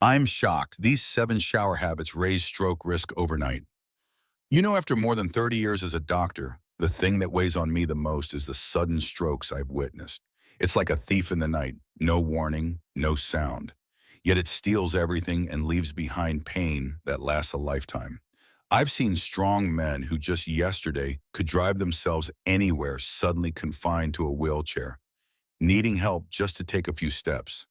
I'm shocked. These 7 shower habits raise stroke risk overnight. After more than 30 years as a doctor, the thing that weighs on me the most is the sudden strokes I've witnessed. It's like a thief in the night, no warning, no sound. Yet it steals everything and leaves behind pain that lasts a lifetime. I've seen strong men who just yesterday could drive themselves anywhere suddenly confined to a wheelchair, needing help just to take a few steps.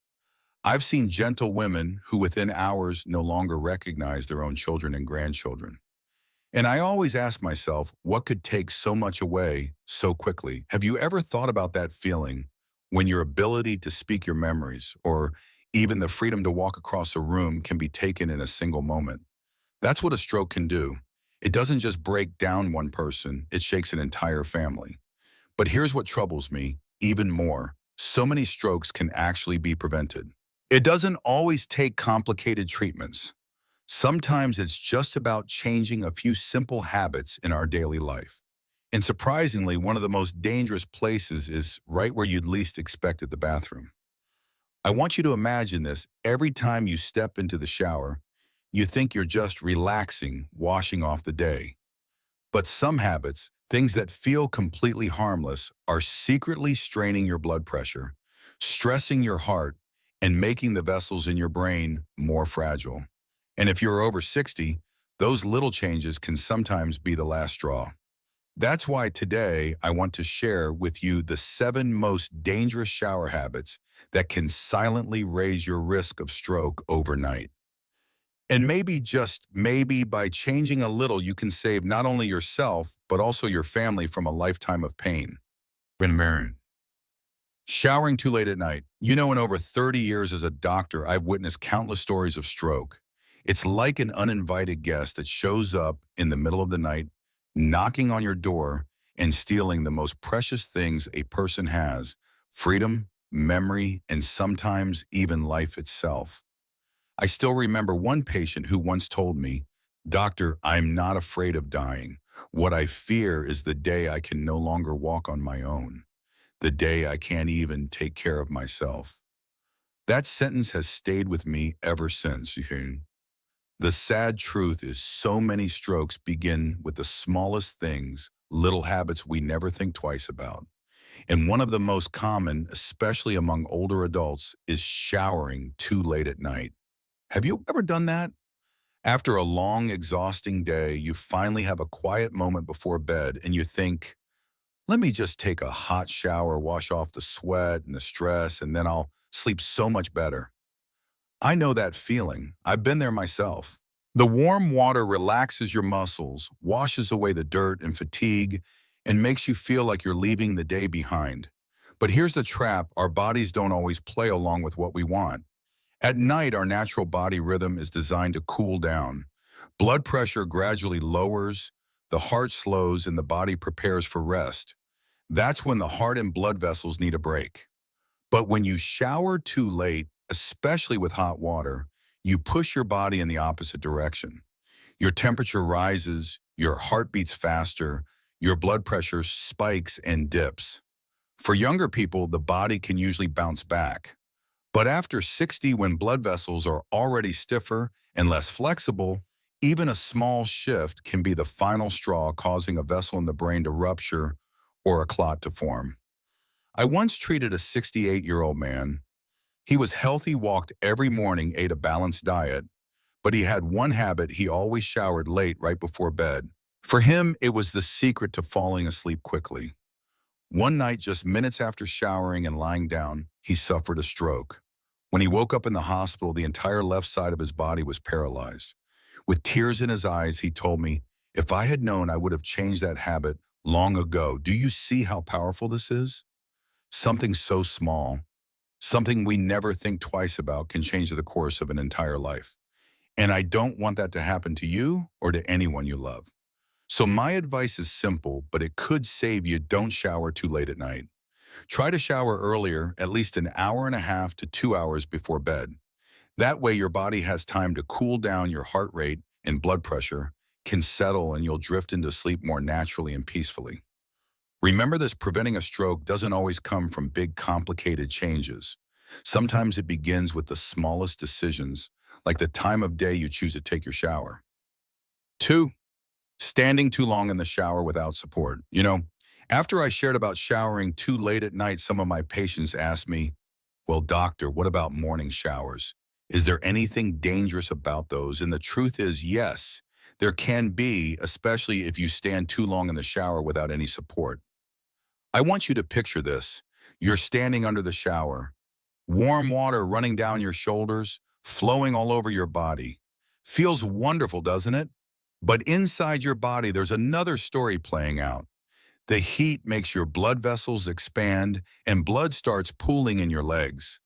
I've seen gentle women who within hours no longer recognize their own children and grandchildren. And I always ask myself, what could take so much away so quickly? Have you ever thought about that feeling when your ability to speak your memories or even the freedom to walk across a room can be taken in a single moment? That's what a stroke can do. It doesn't just break down one person, it shakes an entire family. But here's what troubles me even more. So many strokes can actually be prevented. It doesn't always take complicated treatments. Sometimes it's just about changing a few simple habits in our daily life. And surprisingly, one of the most dangerous places is right where you'd least expect it, the bathroom. I want you to imagine this. Every time you step into the shower, you think you're just relaxing, washing off the day. But some habits, things that feel completely harmless, are secretly straining your blood pressure, stressing your heart, and making the vessels in your brain more fragile. And if you're over 60, those little changes can sometimes be the last straw. That's why today I want to share with you the 7 most dangerous shower habits that can silently raise your risk of stroke overnight. And maybe, just maybe, by changing a little, you can save not only yourself, but also your family from a lifetime of pain. Marin. Showering too late at night. In over 30 years as a doctor, I've witnessed countless stories of stroke. It's like an uninvited guest that shows up in the middle of the night, knocking on your door and stealing the most precious things a person has: freedom, memory, and sometimes even life itself. I still remember one patient who once told me, "Doctor, I'm not afraid of dying. What I fear is the day I can no longer walk on my own, the day I can't even take care of myself." That sentence has stayed with me ever since. The sad truth is so many strokes begin with the smallest things, little habits we never think twice about. And one of the most common, especially among older adults, is showering too late at night. Have you ever done that? After a long, exhausting day, you finally have a quiet moment before bed and you think, let me just take a hot shower, wash off the sweat and the stress, and then I'll sleep so much better. I know that feeling. I've been there myself. The warm water relaxes your muscles, washes away the dirt and fatigue, and makes you feel like you're leaving the day behind. But here's the trap: our bodies don't always play along with what we want. At night, our natural body rhythm is designed to cool down. Blood pressure gradually lowers, the heart slows, and the body prepares for rest. That's when the heart and blood vessels need a break. But when you shower too late, especially with hot water, you push your body in the opposite direction. Your temperature rises, your heart beats faster, your blood pressure spikes and dips. For younger people, the body can usually bounce back. But after 60, when blood vessels are already stiffer and less flexible, even a small shift can be the final straw, causing a vessel in the brain to rupture or a clot to form. I once treated a 68-year-old man. He was healthy, walked every morning, ate a balanced diet, but he had one habit: he always showered late, right before bed. For him, it was the secret to falling asleep quickly. One night, just minutes after showering and lying down, he suffered a stroke. When he woke up in the hospital, the entire left side of his body was paralyzed. With tears in his eyes, he told me, "If I had known, I would have changed that habit long ago." Do you see how powerful this is? Something so small, something we never think twice about, can change the course of an entire life. And I don't want that to happen to you or to anyone you love. So my advice is simple, but it could save you. Don't shower too late at night. Try to shower earlier, at least an hour and a half to 2 hours before bed. That way your body has time to cool down, your heart rate and blood pressure can settle, and you'll drift into sleep more naturally and peacefully. Remember this: preventing a stroke doesn't always come from big, complicated changes. Sometimes it begins with the smallest decisions, like the time of day you choose to take your shower. 2. Standing too long in the shower without support. After I shared about showering too late at night, some of my patients asked me, well, doctor, what about morning showers? Is there anything dangerous about those? And the truth is, yes, there can be, especially if you stand too long in the shower without any support. I want you to picture this. You're standing under the shower, warm water running down your shoulders, flowing all over your body. Feels wonderful, doesn't it? But inside your body, there's another story playing out. The heat makes your blood vessels expand and blood starts pooling in your legs.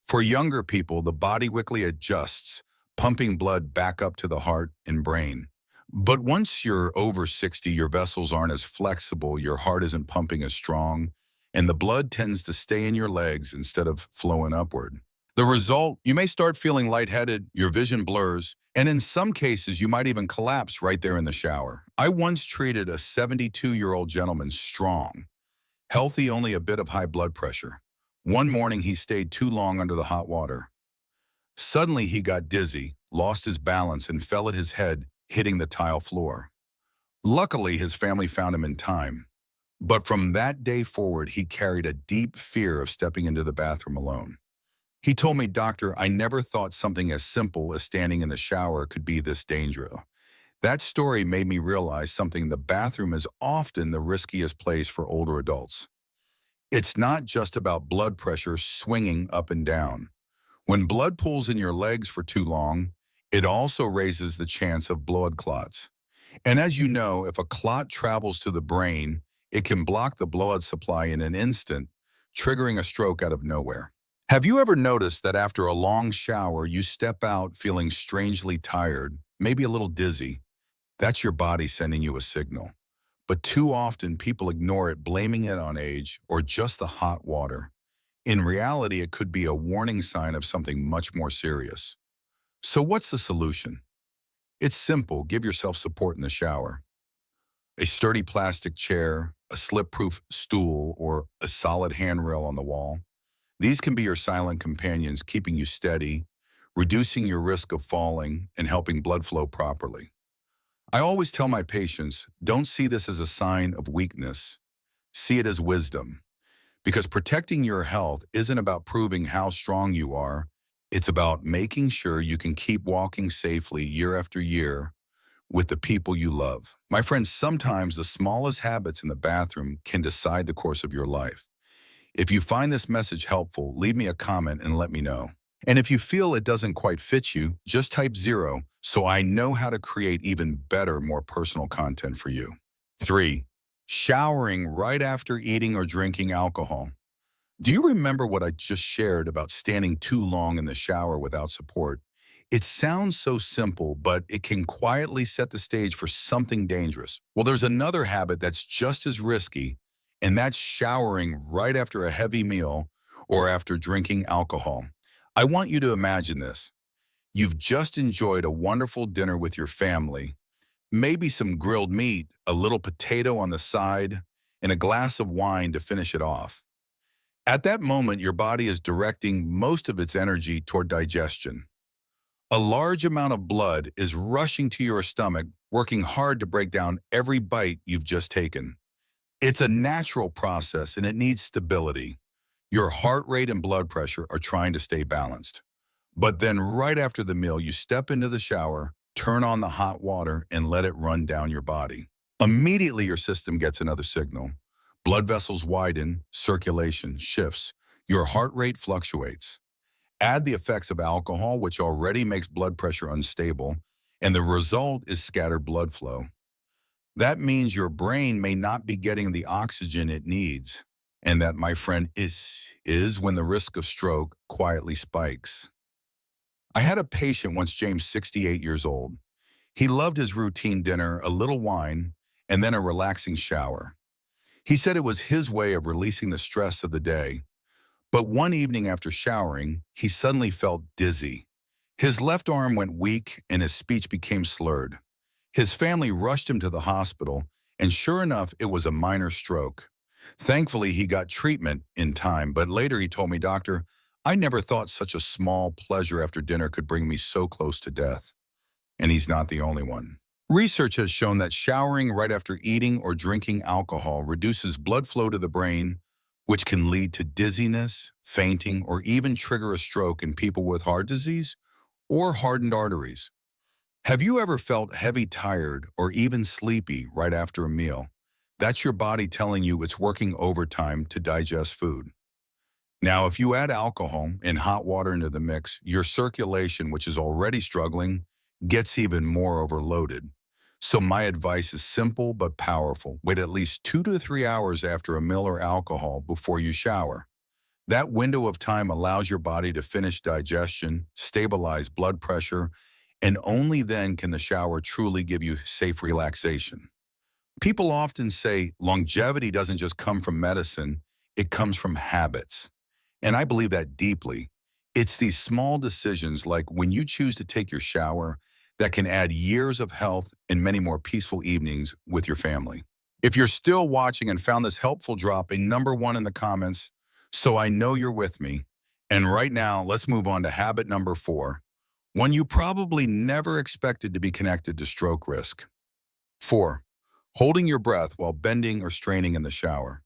For younger people, the body quickly adjusts, pumping blood back up to the heart and brain. But once you're over 60, your vessels aren't as flexible, your heart isn't pumping as strong, and the blood tends to stay in your legs instead of flowing upward. The result, you may start feeling lightheaded, your vision blurs, and in some cases, you might even collapse right there in the shower. I once treated a 72-year-old gentleman strong, healthy, only a bit of high blood pressure. One morning, he stayed too long under the hot water. Suddenly, he got dizzy, lost his balance, and fell at his head, hitting the tile floor. Luckily, his family found him in time. But from that day forward, he carried a deep fear of stepping into the bathroom alone. He told me, doctor, I never thought something as simple as standing in the shower could be this dangerous. That story made me realize something: the bathroom is often the riskiest place for older adults. It's not just about blood pressure swinging up and down. When blood pools in your legs for too long, it also raises the chance of blood clots. And as you know, if a clot travels to the brain, it can block the blood supply in an instant, triggering a stroke out of nowhere. Have you ever noticed that after a long shower, you step out feeling strangely tired, maybe a little dizzy? That's your body sending you a signal. But too often, people ignore it, blaming it on age or just the hot water. In reality, it could be a warning sign of something much more serious. So what's the solution? It's simple. Give yourself support in the shower. A sturdy plastic chair, a slip-proof stool, or a solid handrail on the wall. These can be your silent companions, keeping you steady, reducing your risk of falling, and helping blood flow properly. I always tell my patients, don't see this as a sign of weakness. See it as wisdom. Because protecting your health isn't about proving how strong you are. It's about making sure you can keep walking safely year after year with the people you love. My friends, sometimes the smallest habits in the bathroom can decide the course of your life. If you find this message helpful, leave me a comment and let me know. And if you feel it doesn't quite fit you, just type 0 so I know how to create even better, more personal content for you. 3. Showering right after eating or drinking alcohol. Do you remember what I just shared about standing too long in the shower without support? It sounds so simple, but it can quietly set the stage for something dangerous. Well, there's another habit that's just as risky, and that's showering right after a heavy meal or after drinking alcohol. I want you to imagine this. You've just enjoyed a wonderful dinner with your family, maybe some grilled meat, a little potato on the side, and a glass of wine to finish it off. At that moment, your body is directing most of its energy toward digestion. A large amount of blood is rushing to your stomach, working hard to break down every bite you've just taken. It's a natural process and it needs stability. Your heart rate and blood pressure are trying to stay balanced. But then right after the meal, you step into the shower, turn on the hot water, and let it run down your body. Immediately, your system gets another signal. Blood vessels widen, circulation shifts, your heart rate fluctuates. Add the effects of alcohol, which already makes blood pressure unstable, and the result is scattered blood flow. That means your brain may not be getting the oxygen it needs. And that, my friend, is when the risk of stroke quietly spikes. I had a patient once, James, 68 years old. He loved his routine dinner, a little wine, and then a relaxing shower. He said it was his way of releasing the stress of the day. But one evening after showering, he suddenly felt dizzy. His left arm went weak and his speech became slurred. His family rushed him to the hospital, and sure enough, it was a minor stroke. Thankfully, he got treatment in time, but later he told me, doctor, I never thought such a small pleasure after dinner could bring me so close to death. And he's not the only one. Research has shown that showering right after eating or drinking alcohol reduces blood flow to the brain, which can lead to dizziness, fainting, or even trigger a stroke in people with heart disease or hardened arteries. Have you ever felt heavy tired or even sleepy right after a meal? That's your body telling you it's working overtime to digest food. Now, if you add alcohol and hot water into the mix, your circulation, which is already struggling, gets even more overloaded. So my advice is simple but powerful. Wait at least 2 to 3 hours after a meal or alcohol before you shower. That window of time allows your body to finish digestion, stabilize blood pressure, and only then can the shower truly give you safe relaxation. People often say longevity doesn't just come from medicine, it comes from habits. And I believe that deeply. It's these small decisions like when you choose to take your shower that can add years of health and many more peaceful evenings with your family. If you're still watching and found this helpful, drop a number one in the comments so I know you're with me. And right now, let's move on to habit number 4, one you probably never expected to be connected to stroke risk. 4. Holding your breath while bending or straining in the shower.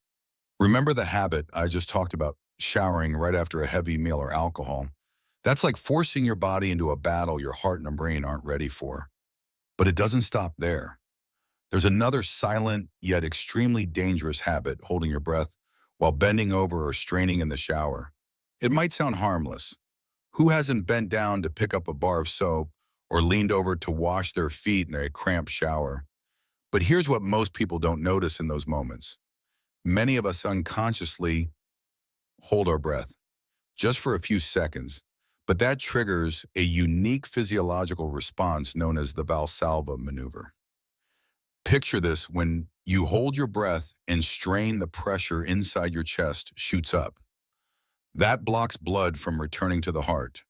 Remember the habit I just talked about, showering right after a heavy meal or alcohol? That's like forcing your body into a battle your heart and brain aren't ready for. But it doesn't stop there. There's another silent yet extremely dangerous habit, holding your breath while bending over or straining in the shower. It might sound harmless. Who hasn't bent down to pick up a bar of soap or leaned over to wash their feet in a cramped shower? But here's what most people don't notice in those moments. Many of us unconsciously hold our breath just for a few seconds, but that triggers a unique physiological response known as the Valsalva maneuver. Picture this: when you hold your breath and strain, the pressure inside your chest shoots up. That blocks blood from returning to the heart.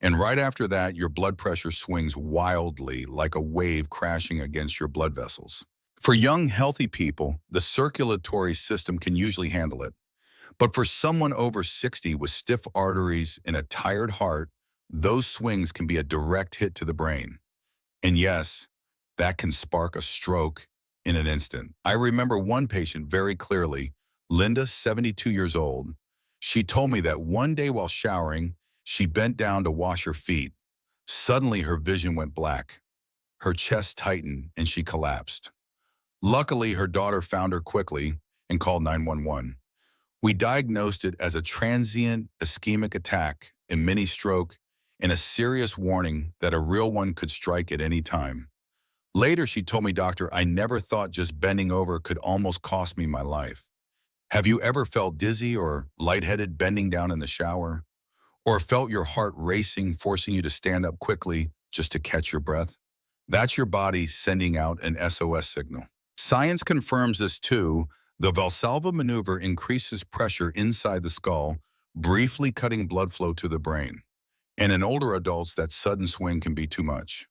And right after that, your blood pressure swings wildly like a wave crashing against your blood vessels. For young, healthy people, the circulatory system can usually handle it. But for someone over 60 with stiff arteries and a tired heart, those swings can be a direct hit to the brain. And yes, that can spark a stroke in an instant. I remember one patient very clearly, Linda, 72 years old. She told me that one day while showering, she bent down to wash her feet. Suddenly, her vision went black. Her chest tightened and she collapsed. Luckily, her daughter found her quickly and called 911. We diagnosed it as a transient ischemic attack, a mini stroke, and a serious warning that a real one could strike at any time. Later, she told me, "Doctor, I never thought just bending over could almost cost me my life." Have you ever felt dizzy or lightheaded bending down in the shower? Or felt your heart racing, forcing you to stand up quickly just to catch your breath? That's your body sending out an SOS signal. Science confirms this too. The Valsalva maneuver increases pressure inside the skull, briefly cutting blood flow to the brain. And in older adults, that sudden swing can be too much.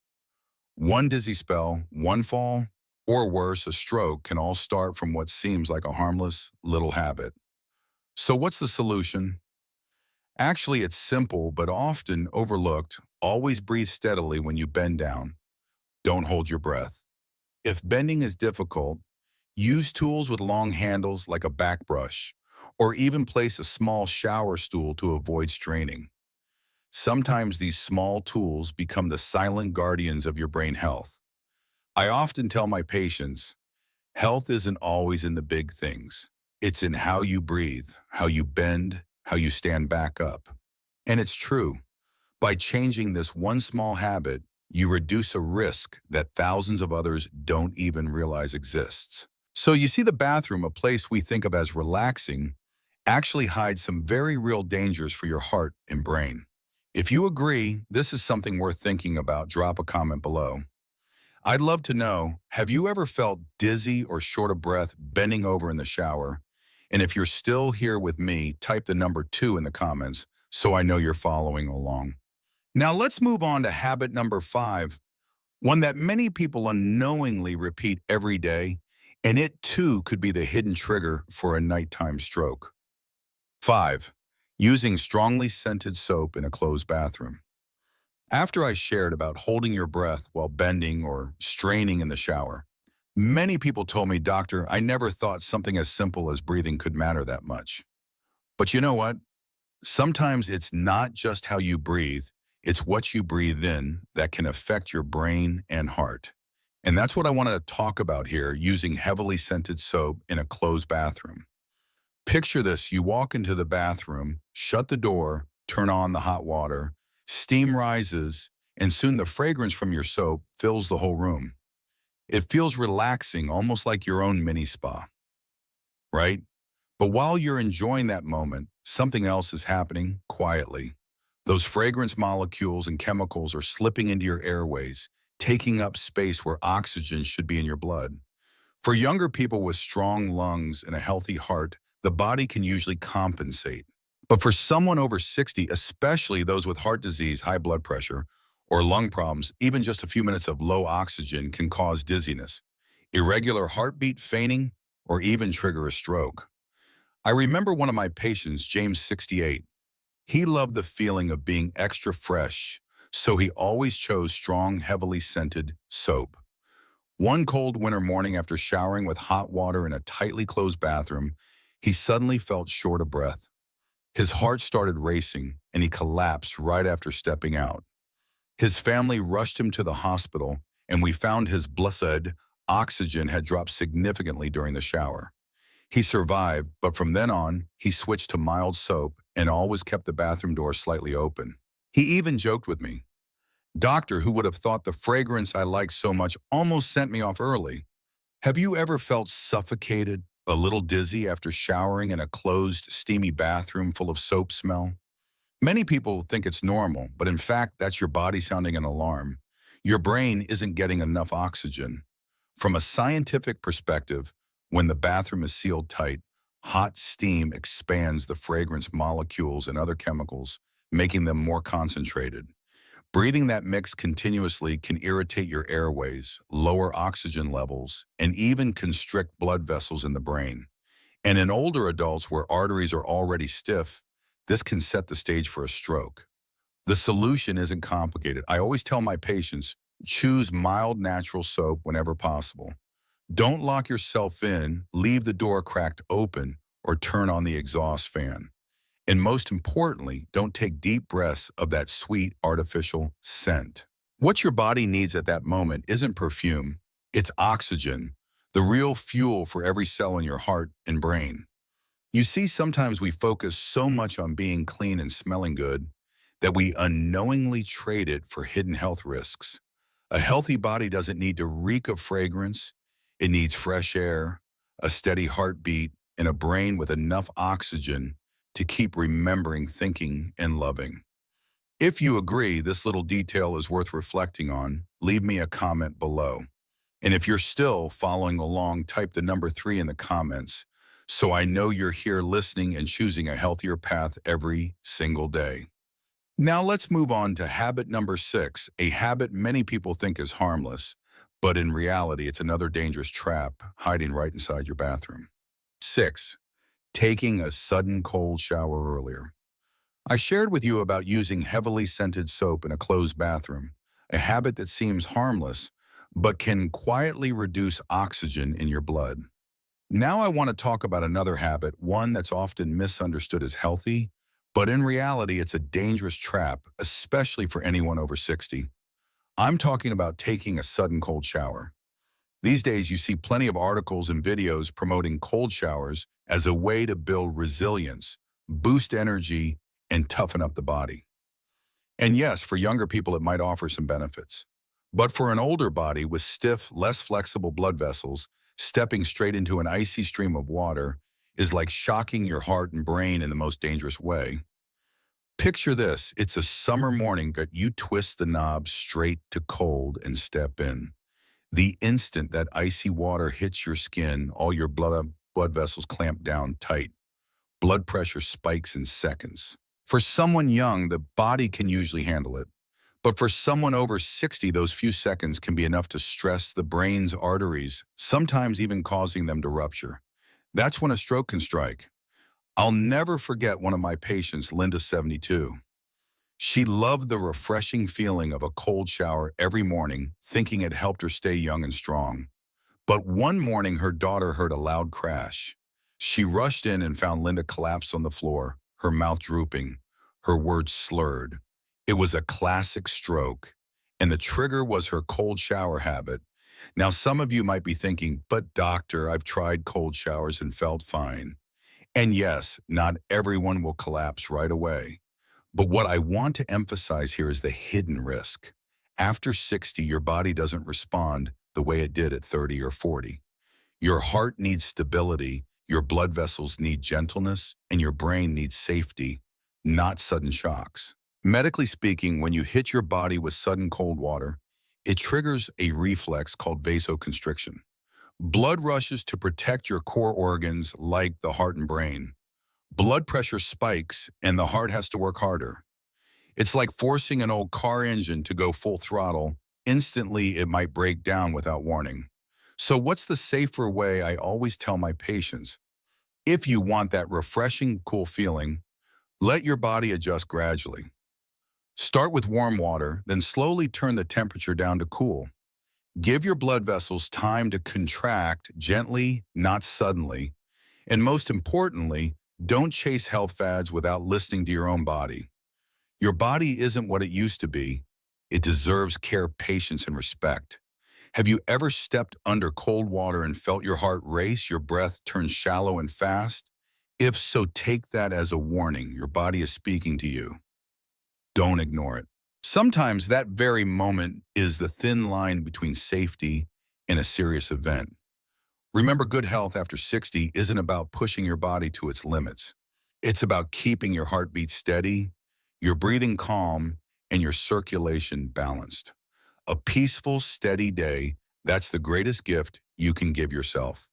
One dizzy spell, one fall, or worse, a stroke can all start from what seems like a harmless little habit. So what's the solution? Actually, it's simple but often overlooked. Always breathe steadily when you bend down. Don't hold your breath. If bending is difficult, use tools with long handles like a back brush, or even place a small shower stool to avoid straining. Sometimes these small tools become the silent guardians of your brain health. I often tell my patients, health isn't always in the big things. It's in how you breathe, how you bend, how you stand back up. And it's true. By changing this one small habit, you reduce a risk that thousands of others don't even realize exists. So you see, the bathroom, a place we think of as relaxing, actually hides some very real dangers for your heart and brain. If you agree this is something worth thinking about, drop a comment below. I'd love to know, have you ever felt dizzy or short of breath bending over in the shower? And if you're still here with me, type the number 2 in the comments so I know you're following along. Now let's move on to habit number 5, one that many people unknowingly repeat every day, and it too could be the hidden trigger for a nighttime stroke. 5. Using strongly scented soap in a closed bathroom. After I shared about holding your breath while bending or straining in the shower, many people told me, "Doctor, I never thought something as simple as breathing could matter that much." But you know what? Sometimes it's not just how you breathe, it's what you breathe in that can affect your brain and heart. And that's what I wanted to talk about here, using heavily scented soap in a closed bathroom. Picture this: you walk into the bathroom, shut the door, turn on the hot water, steam rises, and soon the fragrance from your soap fills the whole room. It feels relaxing, almost like your own mini spa, right? But while you're enjoying that moment, something else is happening quietly. Those fragrance molecules and chemicals are slipping into your airways, taking up space where oxygen should be in your blood. For younger people with strong lungs and a healthy heart, the body can usually compensate. But for someone over 60, especially those with heart disease, high blood pressure, or lung problems, even just a few minutes of low oxygen can cause dizziness, irregular heartbeat, fainting, or even trigger a stroke. I remember one of my patients, James, 68. He loved the feeling of being extra fresh, so he always chose strong, heavily scented soap. One cold winter morning, after showering with hot water in a tightly closed bathroom, he suddenly felt short of breath. His heart started racing, and he collapsed right after stepping out. His family rushed him to the hospital, and we found his blood oxygen had dropped significantly during the shower. He survived, but from then on, he switched to mild soap and always kept the bathroom door slightly open. He even joked with me, "Doctor, who would have thought the fragrance I like so much almost sent me off early?" Have you ever felt suffocated, a little dizzy after showering in a closed, steamy bathroom full of soap smell? Many people think it's normal, but in fact, that's your body sounding an alarm. Your brain isn't getting enough oxygen. From a scientific perspective, when the bathroom is sealed tight, hot steam expands the fragrance molecules and other chemicals, making them more concentrated. Breathing that mix continuously can irritate your airways, lower oxygen levels, and even constrict blood vessels in the brain. And in older adults where arteries are already stiff, this can set the stage for a stroke. The solution isn't complicated. I always tell my patients, choose mild natural soap whenever possible. Don't lock yourself in, leave the door cracked open, or turn on the exhaust fan. And most importantly, don't take deep breaths of that sweet artificial scent. What your body needs at that moment isn't perfume, it's oxygen, the real fuel for every cell in your heart and brain. You see, sometimes we focus so much on being clean and smelling good that we unknowingly trade it for hidden health risks. A healthy body doesn't need to reek of fragrance. It needs fresh air, a steady heartbeat, and a brain with enough oxygen to keep remembering, thinking, and loving. If you agree this little detail is worth reflecting on, leave me a comment below. And if you're still following along, type the number 3 in the comments so I know you're here listening and choosing a healthier path every single day. Now let's move on to habit number 6, a habit many people think is harmless, but in reality, it's another dangerous trap hiding right inside your bathroom. 6. Taking a sudden cold shower earlier. I shared with you about using heavily scented soap in a closed bathroom, a habit that seems harmless, but can quietly reduce oxygen in your blood. Now I want to talk about another habit, one that's often misunderstood as healthy, but in reality, it's a dangerous trap, especially for anyone over 60. I'm talking about taking a sudden cold shower. These days, you see plenty of articles and videos promoting cold showers as a way to build resilience, boost energy, and toughen up the body. And yes, for younger people, it might offer some benefits. But for an older body with stiff, less flexible blood vessels, stepping straight into an icy stream of water is like shocking your heart and brain in the most dangerous way. Picture this: it's a summer morning, but you twist the knob straight to cold and step in. The instant that icy water hits your skin, all your blood vessels clamp down tight. Blood pressure spikes in seconds. For someone young, the body can usually handle it. But for someone over 60, those few seconds can be enough to stress the brain's arteries, sometimes even causing them to rupture. That's when a stroke can strike. I'll never forget one of my patients, Linda, 72. She loved the refreshing feeling of a cold shower every morning, thinking it helped her stay young and strong. But one morning, her daughter heard a loud crash. She rushed in and found Linda collapsed on the floor, her mouth drooping, her words slurred. It was a classic stroke, and the trigger was her cold shower habit. Now, some of you might be thinking, but doctor, I've tried cold showers and felt fine. And yes, not everyone will collapse right away. But what I want to emphasize here is the hidden risk. After 60, your body doesn't respond the way it did at 30 or 40. Your heart needs stability, your blood vessels need gentleness, and your brain needs safety, not sudden shocks. Medically speaking, when you hit your body with sudden cold water, it triggers a reflex called vasoconstriction. Blood rushes to protect your core organs like the heart and brain. Blood pressure spikes and the heart has to work harder. It's like forcing an old car engine to go full throttle. Instantly, it might break down without warning. So what's the safer way? I always tell my patients, if you want that refreshing, cool feeling, let your body adjust gradually. Start with warm water, then slowly turn the temperature down to cool. Give your blood vessels time to contract gently, not suddenly. And most importantly, don't chase health fads without listening to your own body. Your body isn't what it used to be. It deserves care, patience, and respect. Have you ever stepped under cold water and felt your heart race, your breath turn shallow and fast? If so, take that as a warning. Your body is speaking to you. Don't ignore it. Sometimes that very moment is the thin line between safety and a serious event. Remember, good health after 60 isn't about pushing your body to its limits. It's about keeping your heartbeat steady, your breathing calm, and your circulation balanced. A peaceful, steady day, that's the greatest gift you can give yourself.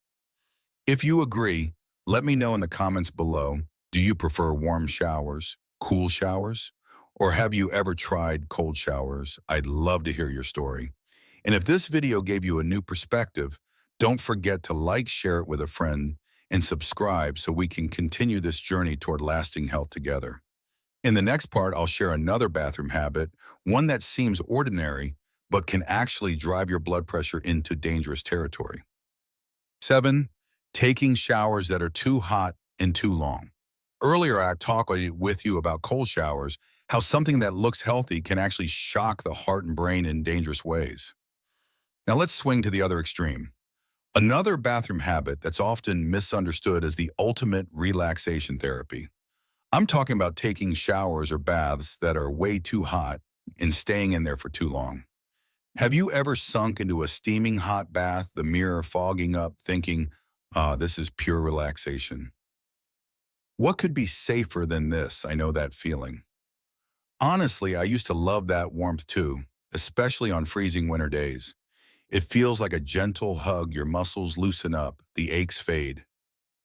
If you agree, let me know in the comments below. Do you prefer warm showers, cool showers, or have you ever tried cold showers? I'd love to hear your story. And if this video gave you a new perspective, don't forget to like, share it with a friend, and subscribe so we can continue this journey toward lasting health together. In the next part, I'll share another bathroom habit, one that seems ordinary, but can actually drive your blood pressure into dangerous territory. 7. Taking showers that are too hot and too long. Earlier, I talked with you about cold showers, how something that looks healthy can actually shock the heart and brain in dangerous ways. Now let's swing to the other extreme. Another bathroom habit that's often misunderstood as the ultimate relaxation therapy. I'm talking about taking showers or baths that are way too hot and staying in there for too long. Have you ever sunk into a steaming hot bath, the mirror fogging up, thinking, this is pure relaxation? What could be safer than this? I know that feeling. Honestly, I used to love that warmth too, especially on freezing winter days. It feels like a gentle hug, your muscles loosen up, the aches fade.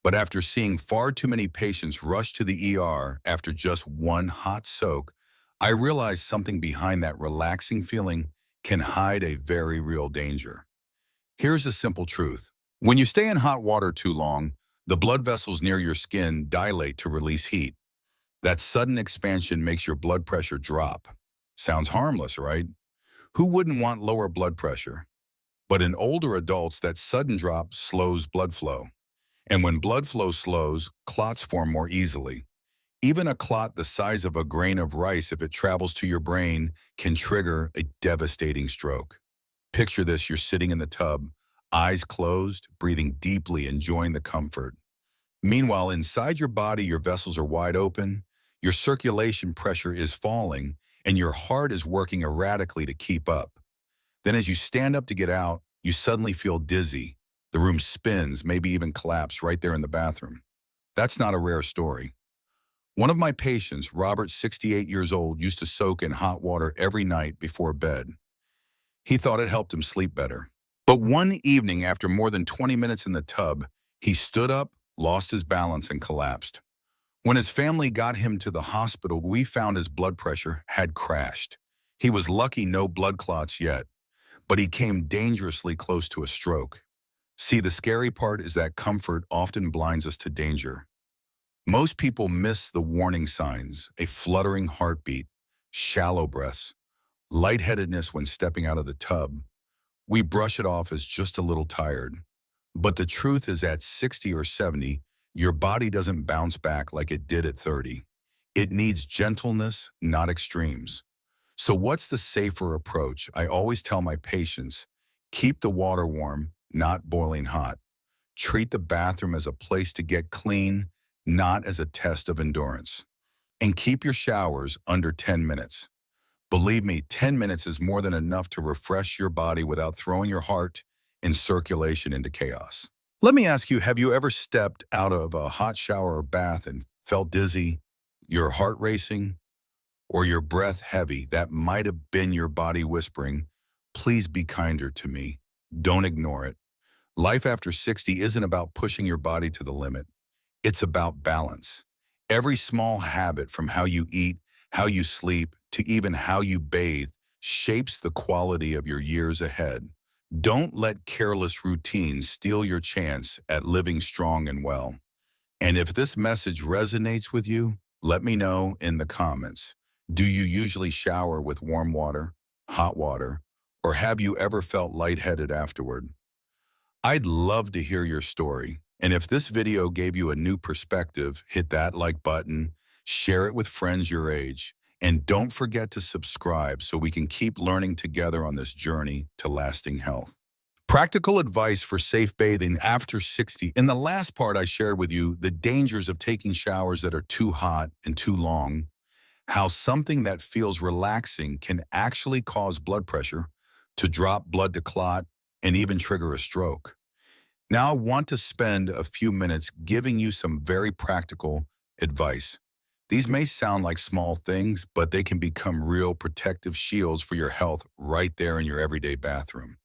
But after seeing far too many patients rush to the ER after just one hot soak, I realized something behind that relaxing feeling can hide a very real danger. Here's a simple truth. When you stay in hot water too long, the blood vessels near your skin dilate to release heat. That sudden expansion makes your blood pressure drop. Sounds harmless, right? Who wouldn't want lower blood pressure? But in older adults, that sudden drop slows blood flow. And when blood flow slows, clots form more easily. Even a clot the size of a grain of rice, if it travels to your brain, can trigger a devastating stroke. Picture this, you're sitting in the tub, eyes closed, breathing deeply, enjoying the comfort. Meanwhile, inside your body, your vessels are wide open, your circulation pressure is falling, and your heart is working erratically to keep up. Then as you stand up to get out, you suddenly feel dizzy. The room spins, maybe even collapse right there in the bathroom. That's not a rare story. One of my patients, Robert, 68 years old, used to soak in hot water every night before bed. He thought it helped him sleep better. But one evening, after more than 20 minutes in the tub, he stood up, lost his balance, and collapsed. When his family got him to the hospital, we found his blood pressure had crashed. He was lucky no blood clots yet, but he came dangerously close to a stroke. See, the scary part is that comfort often blinds us to danger. Most people miss the warning signs: a fluttering heartbeat, shallow breaths, lightheadedness when stepping out of the tub. We brush it off as just a little tired. But the truth is, at 60 or 70, your body doesn't bounce back like it did at 30. It needs gentleness, not extremes. So what's the safer approach? I always tell my patients, keep the water warm, not boiling hot. Treat the bathroom as a place to get clean, not as a test of endurance. And keep your showers under 10 minutes. Believe me, 10 minutes is more than enough to refresh your body without throwing your heart and circulation into chaos. Let me ask you, have you ever stepped out of a hot shower or bath and felt dizzy, your heart racing, or your breath heavy? That might have been your body whispering, please be kinder to me. Don't ignore it. Life after 60 isn't about pushing your body to the limit. It's about balance. Every small habit, from how you eat, how you sleep, to even how you bathe, shapes the quality of your years ahead. Don't let careless routines steal your chance at living strong and well. And if this message resonates with you, let me know in the comments. Do you usually shower with warm water, hot water, or have you ever felt lightheaded afterward? I'd love to hear your story. And if this video gave you a new perspective, hit that like button, share it with friends your age, and don't forget to subscribe so we can keep learning together on this journey to lasting health. Practical advice for safe bathing after 60. In the last part, I shared with you the dangers of taking showers that are too hot and too long, how something that feels relaxing can actually cause blood pressure to drop, blood to clot, and even trigger a stroke. Now I want to spend a few minutes giving you some very practical advice. These may sound like small things, but they can become real protective shields for your health right there in your everyday bathroom.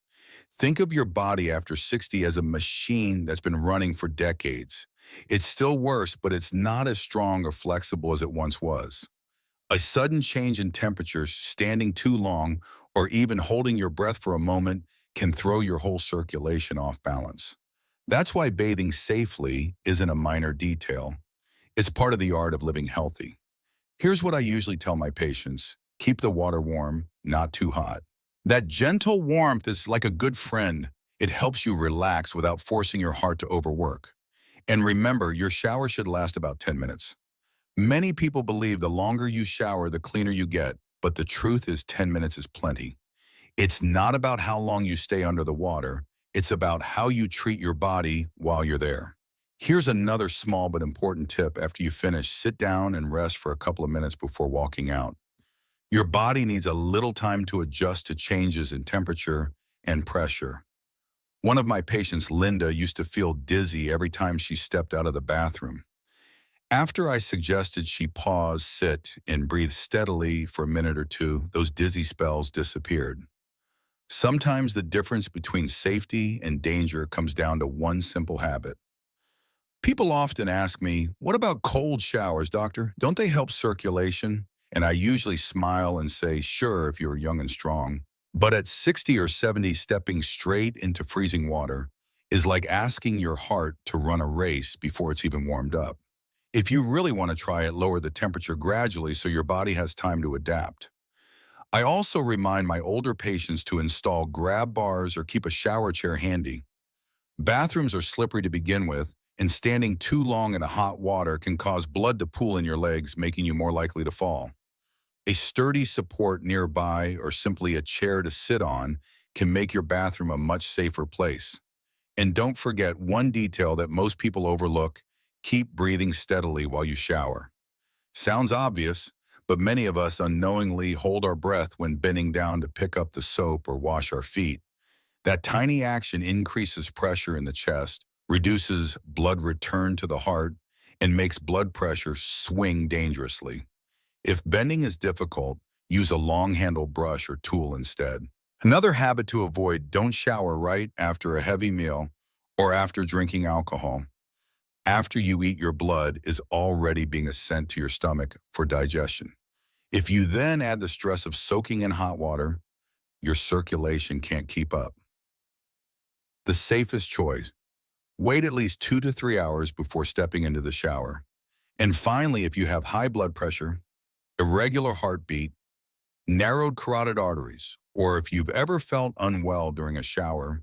Think of your body after 60 as a machine that's been running for decades. It's still worse, but it's not as strong or flexible as it once was. A sudden change in temperature, standing too long, or even holding your breath for a moment can throw your whole circulation off balance. That's why bathing safely isn't a minor detail. It's part of the art of living healthy. Here's what I usually tell my patients: keep the water warm, not too hot. That gentle warmth is like a good friend. It helps you relax without forcing your heart to overwork. And remember, your shower should last about 10 minutes. Many people believe the longer you shower, the cleaner you get, but the truth is 10 minutes is plenty. It's not about how long you stay under the water. It's about how you treat your body while you're there. Here's another small but important tip. After you finish, sit down and rest for a couple of minutes before walking out. Your body needs a little time to adjust to changes in temperature and pressure. One of my patients, Linda, used to feel dizzy every time she stepped out of the bathroom. After I suggested she pause, sit, and breathe steadily for a minute or two, those dizzy spells disappeared. Sometimes the difference between safety and danger comes down to one simple habit. People often ask me, what about cold showers, doctor? Don't they help circulation? And I usually smile and say, sure, if you're young and strong. But at 60 or 70, stepping straight into freezing water is like asking your heart to run a race before it's even warmed up. If you really want to try it, lower the temperature gradually so your body has time to adapt. I also remind my older patients to install grab bars or keep a shower chair handy. Bathrooms are slippery to begin with, and standing too long in a hot water can cause blood to pool in your legs, making you more likely to fall. A sturdy support nearby or simply a chair to sit on can make your bathroom a much safer place. And don't forget one detail that most people overlook: keep breathing steadily while you shower. Sounds obvious, but many of us unknowingly hold our breath when bending down to pick up the soap or wash our feet. That tiny action increases pressure in the chest, reduces blood return to the heart, and makes blood pressure swing dangerously. If bending is difficult, use a long-handled brush or tool instead. Another habit to avoid: don't shower right after a heavy meal or after drinking alcohol. After you eat, your blood is already being sent to your stomach for digestion. If you then add the stress of soaking in hot water, your circulation can't keep up. The safest choice: wait at least 2 to 3 hours before stepping into the shower. And finally, if you have high blood pressure, irregular heartbeat, narrowed carotid arteries, or if you've ever felt unwell during a shower,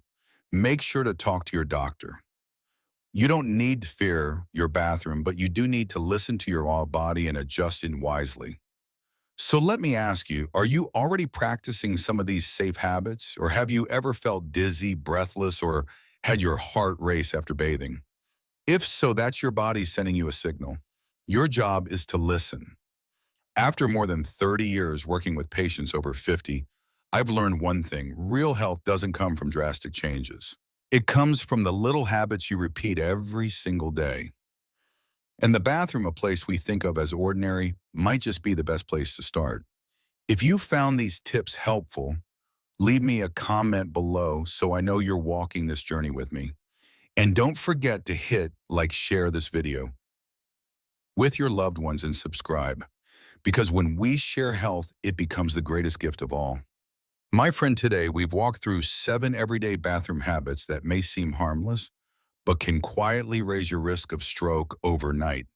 make sure to talk to your doctor. You don't need to fear your bathroom, but you do need to listen to your body and adjust it wisely. So let me ask you, are you already practicing some of these safe habits, or have you ever felt dizzy, breathless, or had your heart race after bathing? If so, that's your body sending you a signal. Your job is to listen. After more than 30 years working with patients over 50, I've learned one thing: real health doesn't come from drastic changes. It comes from the little habits you repeat every single day. And the bathroom, a place we think of as ordinary, might just be the best place to start. If you found these tips helpful, leave me a comment below so I know you're walking this journey with me. And don't forget to share this video with your loved ones and subscribe, because when we share health, it becomes the greatest gift of all. My friend, today we've walked through 7 everyday bathroom habits that may seem harmless, but can quietly raise your risk of stroke overnight.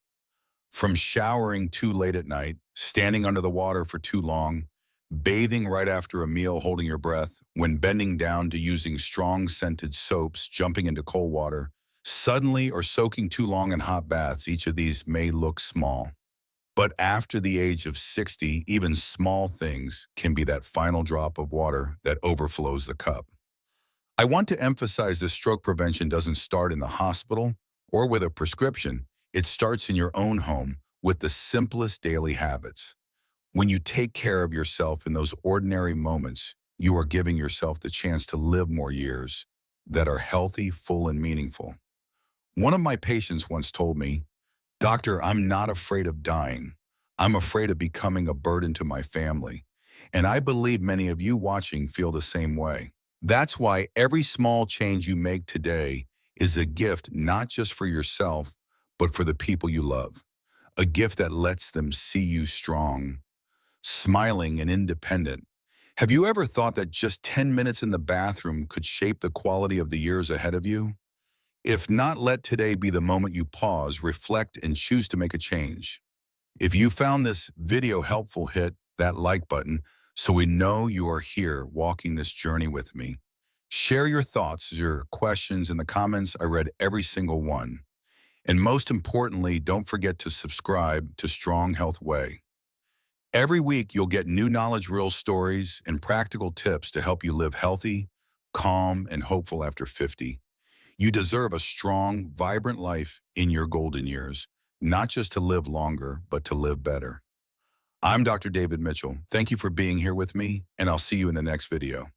From showering too late at night, standing under the water for too long, bathing right after a meal holding your breath, when bending down, to using strong scented soaps, jumping into cold water, suddenly, or soaking too long in hot baths, each of these may look small. But after the age of 60, even small things can be that final drop of water that overflows the cup. I want to emphasize that stroke prevention doesn't start in the hospital or with a prescription. It starts in your own home with the simplest daily habits. When you take care of yourself in those ordinary moments, you are giving yourself the chance to live more years that are healthy, full, and meaningful. One of my patients once told me, "Doctor, I'm not afraid of dying. I'm afraid of becoming a burden to my family." And I believe many of you watching feel the same way. That's why every small change you make today is a gift, not just for yourself, but for the people you love. A gift that lets them see you strong, smiling, and independent. Have you ever thought that just 10 minutes in the bathroom could shape the quality of the years ahead of you? If not, let today be the moment you pause, reflect, and choose to make a change. If you found this video helpful, hit that like button so we know you are here walking this journey with me. Share your thoughts, your questions in the comments. I read every single one. And most importantly, don't forget to subscribe to Strong Health Way. Every week, you'll get new knowledge, real stories, and practical tips to help you live healthy, calm, and hopeful after 50. You deserve a strong, vibrant life in your golden years, not just to live longer, but to live better. I'm Dr. David Mitchell. Thank you for being here with me, and I'll see you in the next video.